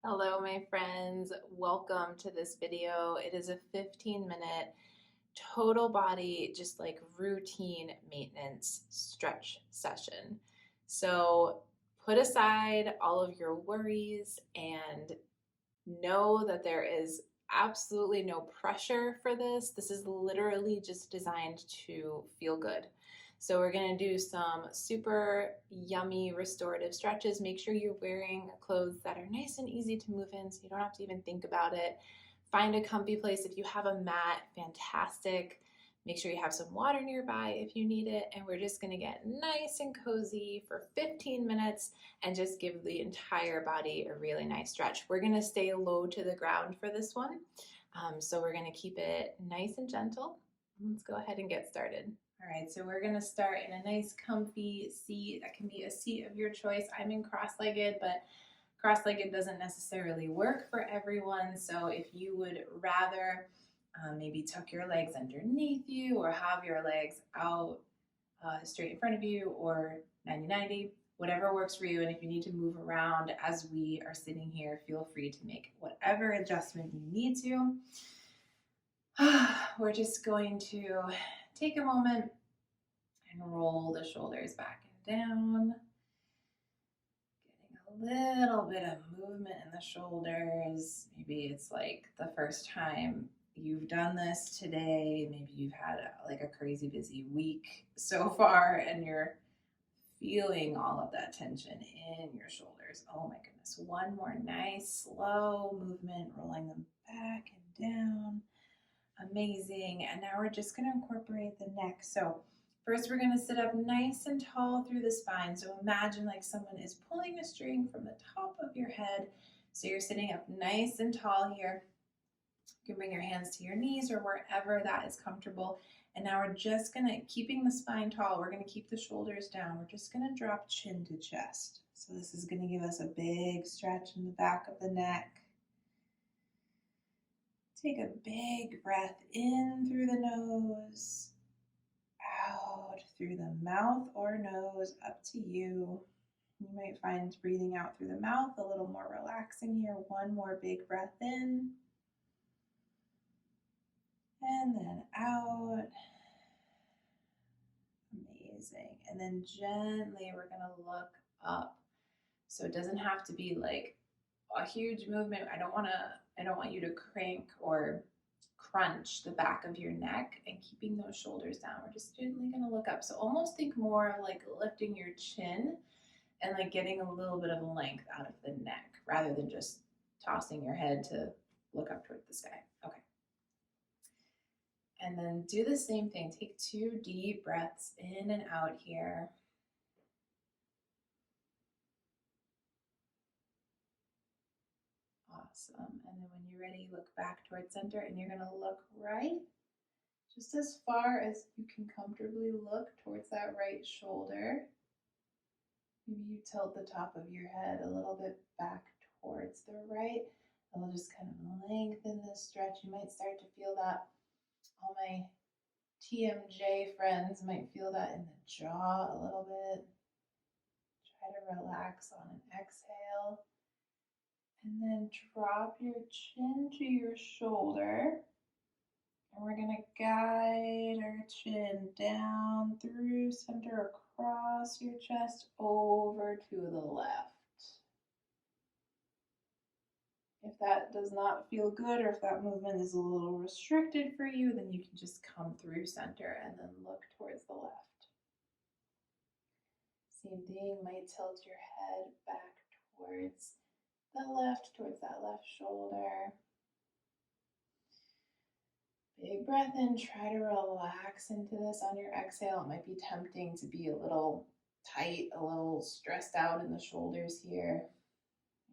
Hello, my friends. Welcome to this video. It is a 15-minute total body, just like routine maintenance stretch session. So put aside all of your worries and know that there is absolutely no pressure for this. This is literally just designed to feel good. So we're gonna do some super yummy restorative stretches. Make sure you're wearing clothes that are nice and easy to move in so you don't have to even think about it. Find a comfy place. If you have a mat, fantastic. Make sure you have some water nearby if you need it. And we're just gonna get nice and cozy for 15 minutes and just give the entire body a really nice stretch. We're gonna stay low to the ground for this one. So we're gonna keep it nice and gentle. Let's go ahead and get started. All right, so we're gonna start in a nice comfy seat. That can be a seat of your choice. I'm in cross-legged, but cross-legged doesn't necessarily work for everyone. So if you would rather maybe tuck your legs underneath you or have your legs out straight in front of you or 90-90, whatever works for you. And if you need to move around as we are sitting here, feel free to make whatever adjustment you need to. We're just going to take a moment and roll the shoulders back and down. Getting a little bit of movement in the shoulders. Maybe it's like the first time you've done this today. Maybe you've had like a crazy busy week so far and you're feeling all of that tension in your shoulders. Oh my goodness. One more nice, slow movement, rolling them back and down. Amazing. And now we're just going to incorporate the neck. So first we're going to sit up nice and tall through the spine. So imagine like someone is pulling a string from the top of your head. So you're sitting up nice and tall here. You can bring your hands to your knees or wherever that is comfortable. And now we're just gonna, keeping the spine tall, we're gonna keep the shoulders down. We're just gonna drop chin to chest. So this is gonna give us a big stretch in the back of the neck. Take a big breath in through the nose, out through the mouth or nose, up to you. You might find breathing out through the mouth a little more relaxing here. One more big breath in. And then out. Amazing. And then gently we're going to look up. So it doesn't have to be like a huge movement. I don't want you to crank or crunch the back of your neck and keeping those shoulders down. We're just gently going to look up. So almost think more of like lifting your chin and like getting a little bit of length out of the neck rather than just tossing your head to look up toward the sky. Okay. And then do the same thing. Take 2 deep breaths in and out here. Awesome. And then when you're ready, look back towards center and you're going to look right, just as far as you can comfortably look towards that right shoulder. Maybe you tilt the top of your head a little bit back towards the right. And we'll just kind of lengthen this stretch. You might start to feel that. All my TMJ friends might feel that in the jaw a little bit. Try to relax on an exhale. And then drop your chin to your shoulder. And we're going to guide our chin down through center, across your chest, over to the left. If that does not feel good or if that movement is a little restricted for you, then you can just come through center and then look towards the left. Same thing, might tilt your head back towards the left, towards that left shoulder. Big breath in, try to relax into this on your exhale. It might be tempting to be a little tight, a little stressed out in the shoulders here.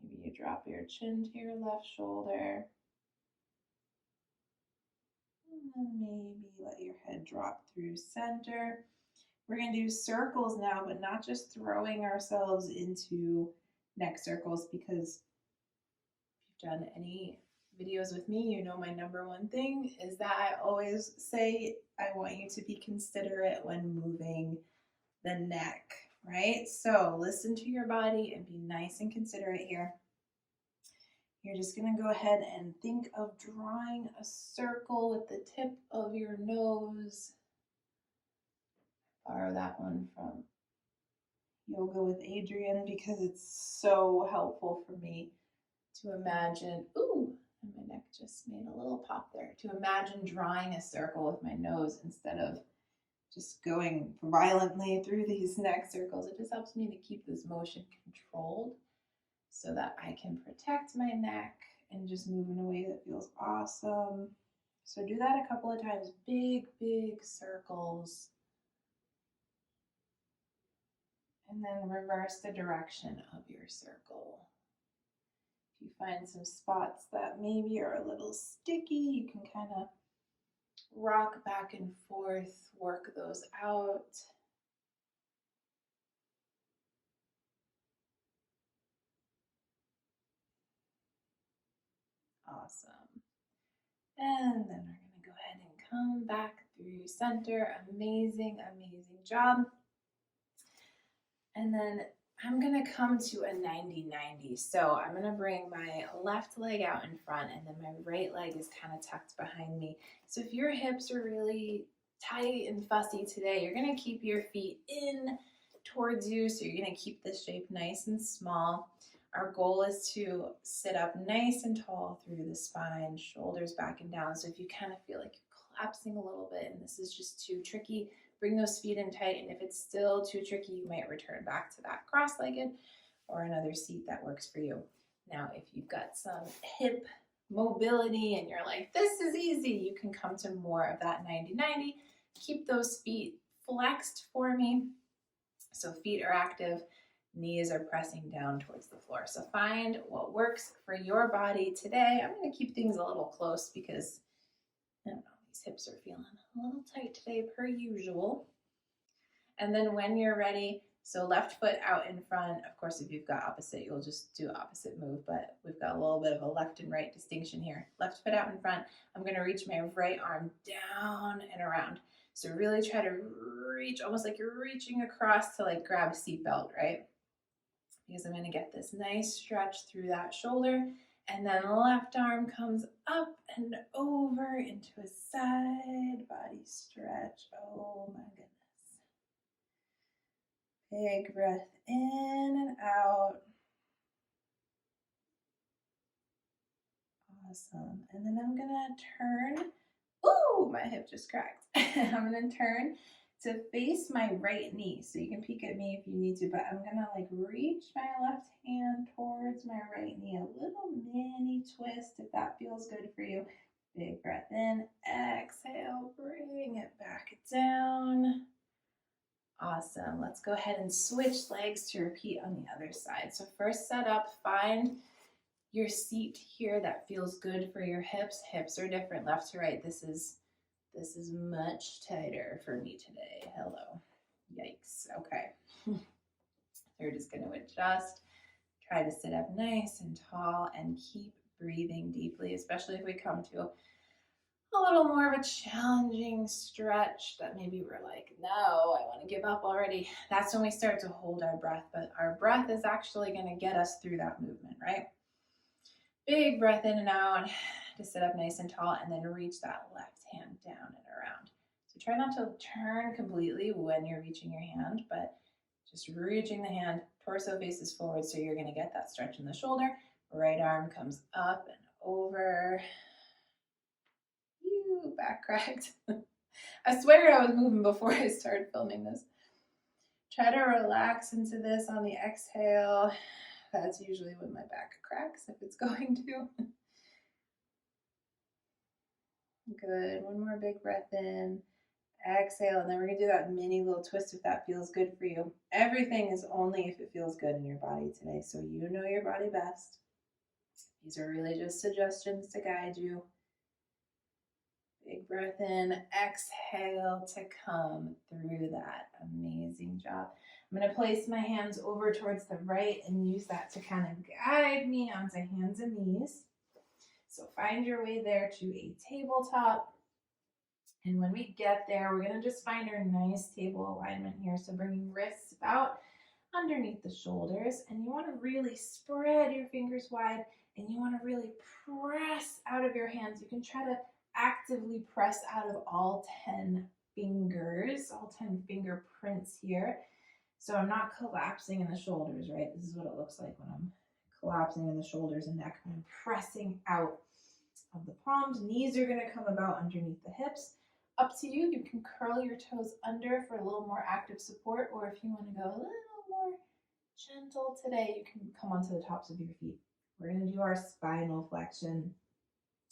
Maybe you drop your chin to your left shoulder. And then maybe let your head drop through center. We're going to do circles now, but not just throwing ourselves into neck circles, because if you've done any videos with me, you know my number one thing is that I always say I want you to be considerate when moving the neck, right? So listen to your body and be nice and considerate here. You're just going to go ahead and think of drawing a circle with the tip of your nose. Borrow that one from Yoga with Adriene because it's so helpful for me to imagine, ooh, and my neck just made a little pop there, to imagine drawing a circle with my nose instead of just going violently through these neck circles. It just helps me to keep this motion controlled so that I can protect my neck and just move in a way that feels awesome. So do that a couple of times, big, big circles. And then reverse the direction of your circle. If you find some spots that maybe are a little sticky, you can kind of rock back and forth, work those out. Awesome. And then we're going to go ahead and come back through center. Amazing, amazing job. And then I'm going to come to a 90-90. So I'm going to bring my left leg out in front and then my right leg is kind of tucked behind me. So if your hips are really tight and fussy today, you're going to keep your feet in towards you. So you're going to keep this shape nice and small. Our goal is to sit up nice and tall through the spine, shoulders back and down. So if you kind of feel like you're collapsing a little bit and this is just too tricky, bring those feet in tight, and if it's still too tricky, you might return back to that cross-legged or another seat that works for you. Now, if you've got some hip mobility and you're like, this is easy, you can come to more of that 90-90. Keep those feet flexed for me. So feet are active, knees are pressing down towards the floor. So find what works for your body today. I'm going to keep things a little close because I don't know, these hips are feeling a little tight today per usual. And then when you're ready, so left foot out in front. Of course, if you've got opposite, you'll just do opposite move, but we've got a little bit of a left and right distinction here. Left foot out in front. I'm going to reach my right arm down and around. So really try to reach, almost like you're reaching across to like grab a seatbelt, right? Because I'm going to get this nice stretch through that shoulder. And then the left arm comes up and over into a side body stretch. Oh my goodness. Big breath in and out. Awesome. And then I'm going to turn. Ooh, my hip just cracked. I'm going to turn to face my right knee. So you can peek at me if you need to, but I'm going to like reach my left hand towards my right knee. A little mini twist if that feels good for you. Big breath in, exhale, bring it back down. Awesome. Let's go ahead and switch legs to repeat on the other side. So first set up, find your seat here that feels good for your hips. Hips are different left to right. This is much tighter for me today. Hello. Yikes. Okay. You're just going to adjust. Try to sit up nice and tall and keep breathing deeply, especially if we come to a little more of a challenging stretch that maybe we're like, no, I want to give up already. That's when we start to hold our breath, but our breath is actually going to get us through that movement, right? Big breath in and out to sit up nice and tall, and then reach that left hand down and around. So try not to turn completely when you're reaching your hand, but just reaching the hand, torso faces forward, so you're going to get that stretch in the shoulder. Right arm comes up and over. Back cracked. I swear I was moving before I started filming this. Try to relax into this on the exhale. That's usually when my back cracks, if it's going to. Good. One more big breath in. Exhale, and then we're going to do that mini little twist if that feels good for you. Everything is only if it feels good in your body today, so you know your body best. These are really just suggestions to guide you. Big breath in, exhale to come through that. Amazing job. I'm going to place my hands over towards the right and use that to kind of guide me onto hands and knees. So find your way there to a tabletop. And when we get there, we're going to just find our nice table alignment here. So bringing wrists about underneath the shoulders, and you want to really spread your fingers wide, and you want to really press out of your hands. You can try to actively press out of all 10 fingers, all 10 fingerprints here. So I'm not collapsing in the shoulders, right? This is what it looks like when I'm collapsing in the shoulders and neck. I'm pressing out of the palms. Knees are going to come about underneath the hips. Up to you. You can curl your toes under for a little more active support, or if you want to go a little more gentle today, you can come onto the tops of your feet. We're going to do our spinal flexion.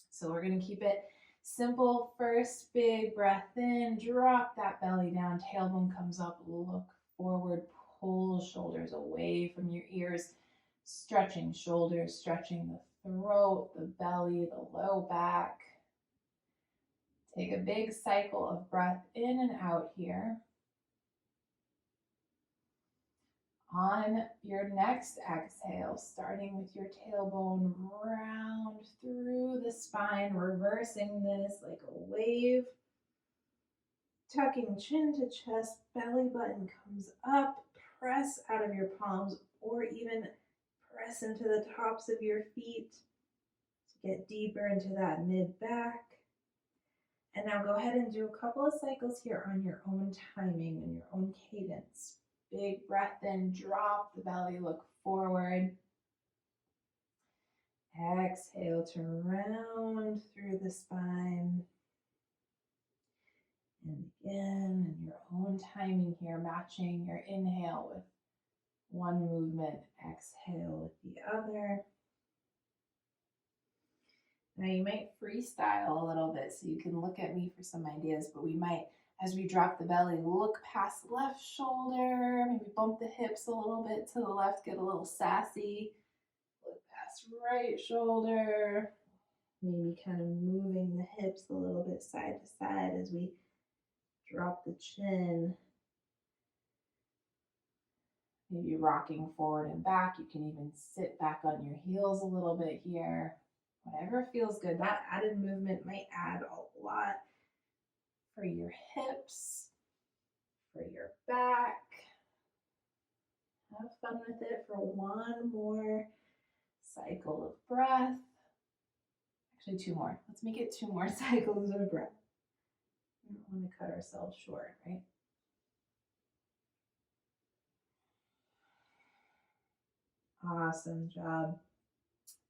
So we're going to keep it simple. First, big breath in, drop that belly down, tailbone comes up, look forward, pull shoulders away from your ears, stretching shoulders, stretching the throat, the belly, the low back. Take a big cycle of breath in and out here. On your next exhale, starting with your tailbone round through the spine, reversing this like a wave. Tucking chin to chest, belly button comes up, press out of your palms, or even press into the tops of your feet to get deeper into that mid-back. And now go ahead and do a couple of cycles here on your own timing and your own cadence. Big breath in, drop the belly, look forward. Exhale to round through the spine. And again, in your own timing here, matching your inhale with one movement, exhale with the other. Now you might freestyle a little bit, so you can look at me for some ideas, but we might, as we drop the belly, look past the left shoulder, maybe bump the hips a little bit to the left, get a little sassy. Look past right shoulder, maybe kind of moving the hips a little bit side to side as we drop the chin. Maybe rocking forward and back. You can even sit back on your heels a little bit here. Whatever feels good. That added movement might add a lot for your hips, for your back. Have fun with it for one more cycle of breath. Actually, two more. Let's make it two more cycles of breath. We don't want to cut ourselves short, right? Awesome job.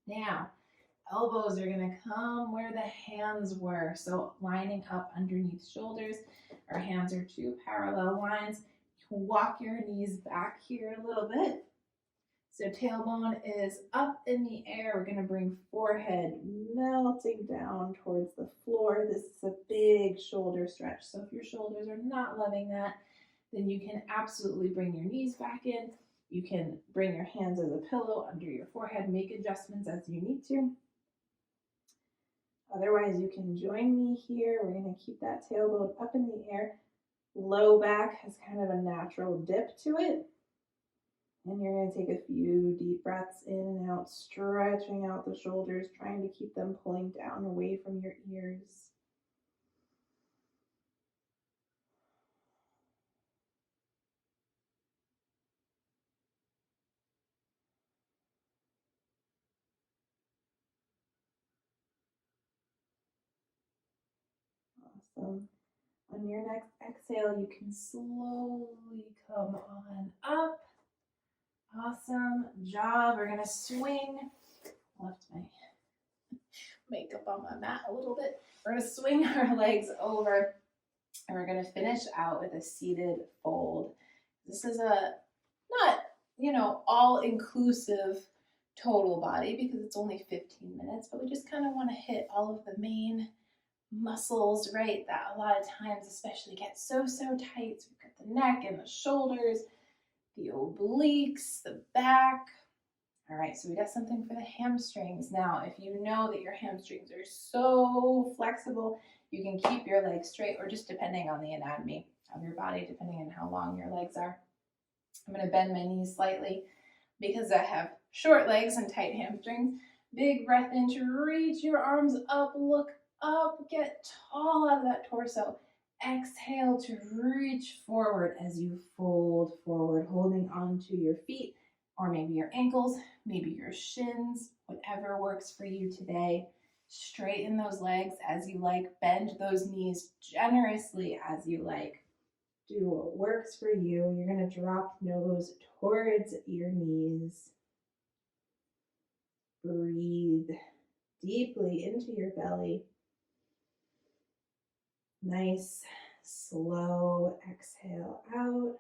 Now, elbows are going to come where the hands were. So lining up underneath shoulders. Our hands are two parallel lines. You can walk your knees back here a little bit. So tailbone is up in the air. We're going to bring forehead melting down towards the floor. This is a big shoulder stretch. So if your shoulders are not loving that, then you can absolutely bring your knees back in. You can bring your hands as a pillow under your forehead, make adjustments as you need to. Otherwise, you can join me here. We're going to keep that tailbone up in the air. Low back has kind of a natural dip to it. And you're going to take a few deep breaths in and out, stretching out the shoulders, trying to keep them pulling down away from your ears. Awesome. On your next exhale, you can slowly come on up. Awesome job. We're going to swing. Left my makeup on my mat a little bit. We're going to swing our legs over, and we're going to finish out with a seated fold. This is a not, all-inclusive total body because it's only 15 minutes, but we just kind of want to hit all of the main muscles, right? That a lot of times especially get so tight. So we've got the neck and the shoulders, the obliques, the back. All right, so we got something for the hamstrings. Now, if you know that your hamstrings are so flexible, you can keep your legs straight, or just depending on the anatomy of your body, depending on how long your legs are. I'm going to bend my knees slightly because I have short legs and tight hamstrings. Big breath in to reach your arms up, look up, get tall out of that torso. Exhale to reach forward as you fold forward, holding onto your feet or maybe your ankles, maybe your shins, whatever works for you today. Straighten those legs as you like, bend those knees generously as you like. Do what works for you. You're going to drop nose towards your knees. Breathe deeply into your belly. Nice, slow exhale out.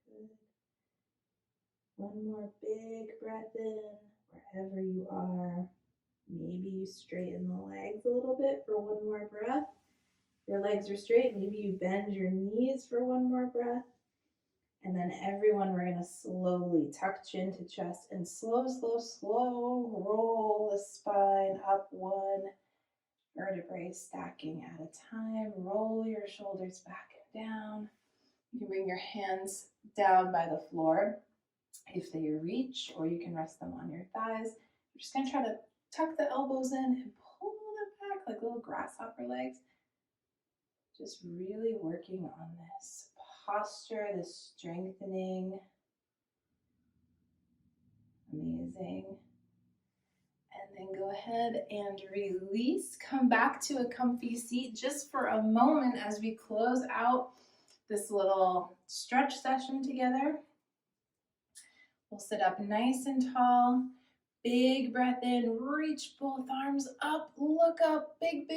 Good. One more big breath in, wherever you are. Maybe you straighten the legs a little bit for one more breath. Your legs are straight. Maybe you bend your knees for one more breath. And then everyone, we're going to slowly tuck chin to chest and slow roll the spine up one vertebrae stacking at a time. Roll your shoulders back and down. You can bring your hands down by the floor if they reach, or you can rest them on your thighs. You're just going to try to tuck the elbows in and pull them back like little grasshopper legs. Just really working on this posture, this strengthening. Amazing. And then go ahead and release. Come back to a comfy seat just for a moment as we close out this little stretch session together. We'll sit up nice and tall. Big breath in, reach both arms up, look up, big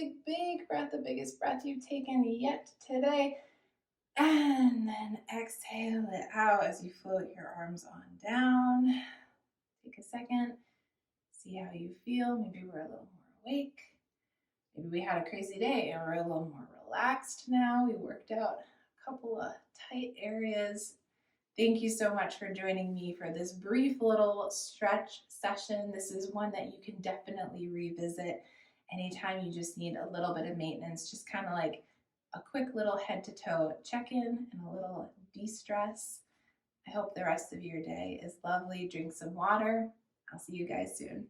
breath, the biggest breath you've taken yet today. And then exhale it out as you float your arms on down. Take a second, see how you feel. Maybe we're a little more awake. Maybe we had a crazy day and we're a little more relaxed now. We worked out a couple of tight areas. Thank you so much for joining me for this brief little stretch session. This is one that you can definitely revisit anytime you just need a little bit of maintenance, just kind of like a quick little head to toe check-in and a little de-stress. I hope the rest of your day is lovely. Drink some water. I'll see you guys soon.